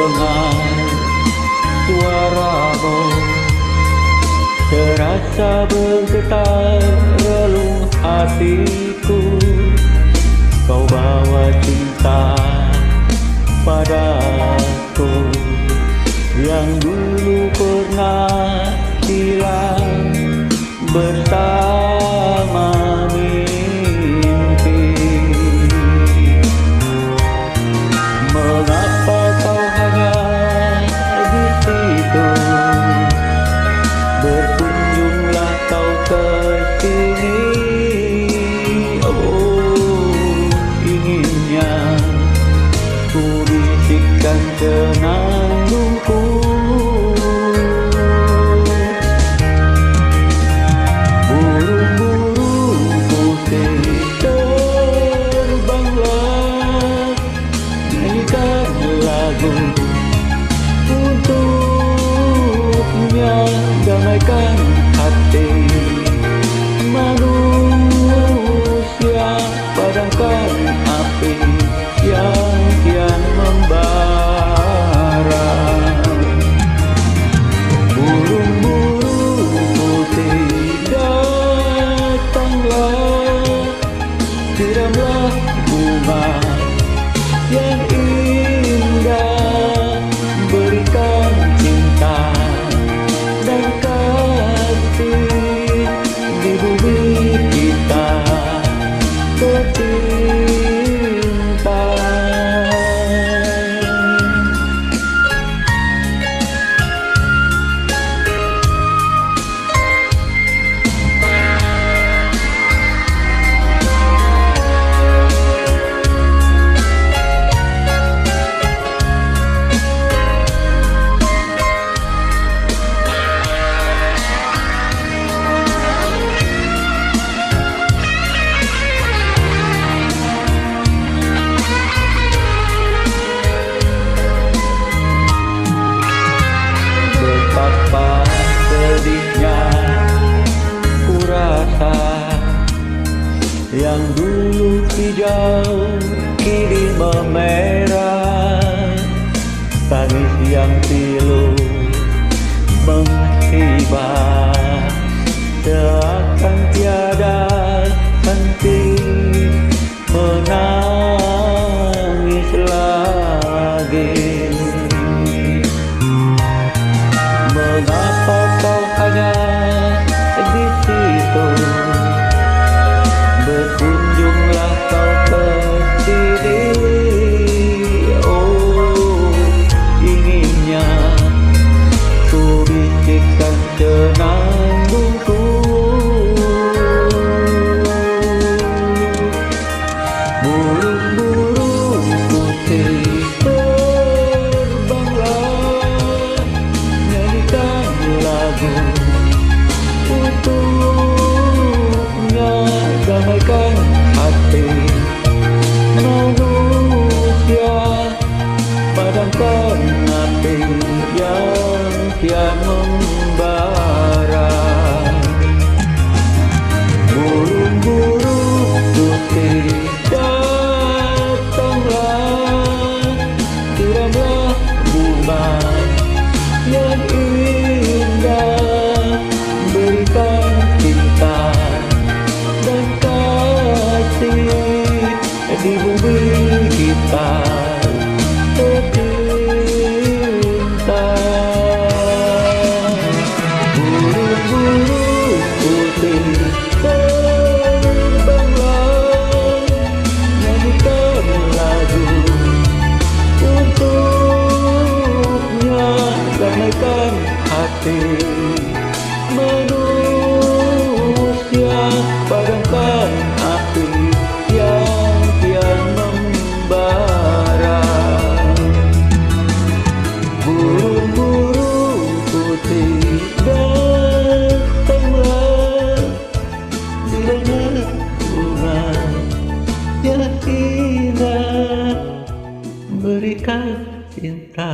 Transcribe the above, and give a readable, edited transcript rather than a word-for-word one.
dengar suaramu, terasa bergetar relung hatiku. Kau bawa cinta padaku yang dulu pernah hilang bersama mimpi. Mengapa kau hanya di situ? Berkunjunglah kau ke sini. Oh, inginnya ku bisikkan senandungku. Burung-burung putih terbanglah, nyanyikan lagu untuknya, damaikan hati manusia, padamkan api yang kian membara. Burung-burung putih datanglah, siramlah bunga yang indah, berikan cinta dan kasih di bumi kita tercinta. Betapa sedihnya ku rasa, yang dulu hijau kini memerah. Tangis yang pilu menghibah, seakan tiada henti menangis lagi. Mengapa kau hanya di situ? Berkunjunglah kau ke sini. Oh, inginnya ku bisikkan senandungku. Burung-burung putih terbanglah, nyanyikan lagu untuknya, damaikan hati manusia, padamkan api yang kian membara. Burung-burung putih datanglah, siramlah bunga yang indah, berikan cinta dan kasih di bumi kita tercinta. Burung-burung putih terbanglah, nyanyikan lagu untuknya, damaikan hati manusia, padamkan api yang kian membara. Burung-burung putih datanglah, siramlah bunga yang indah, berikan cinta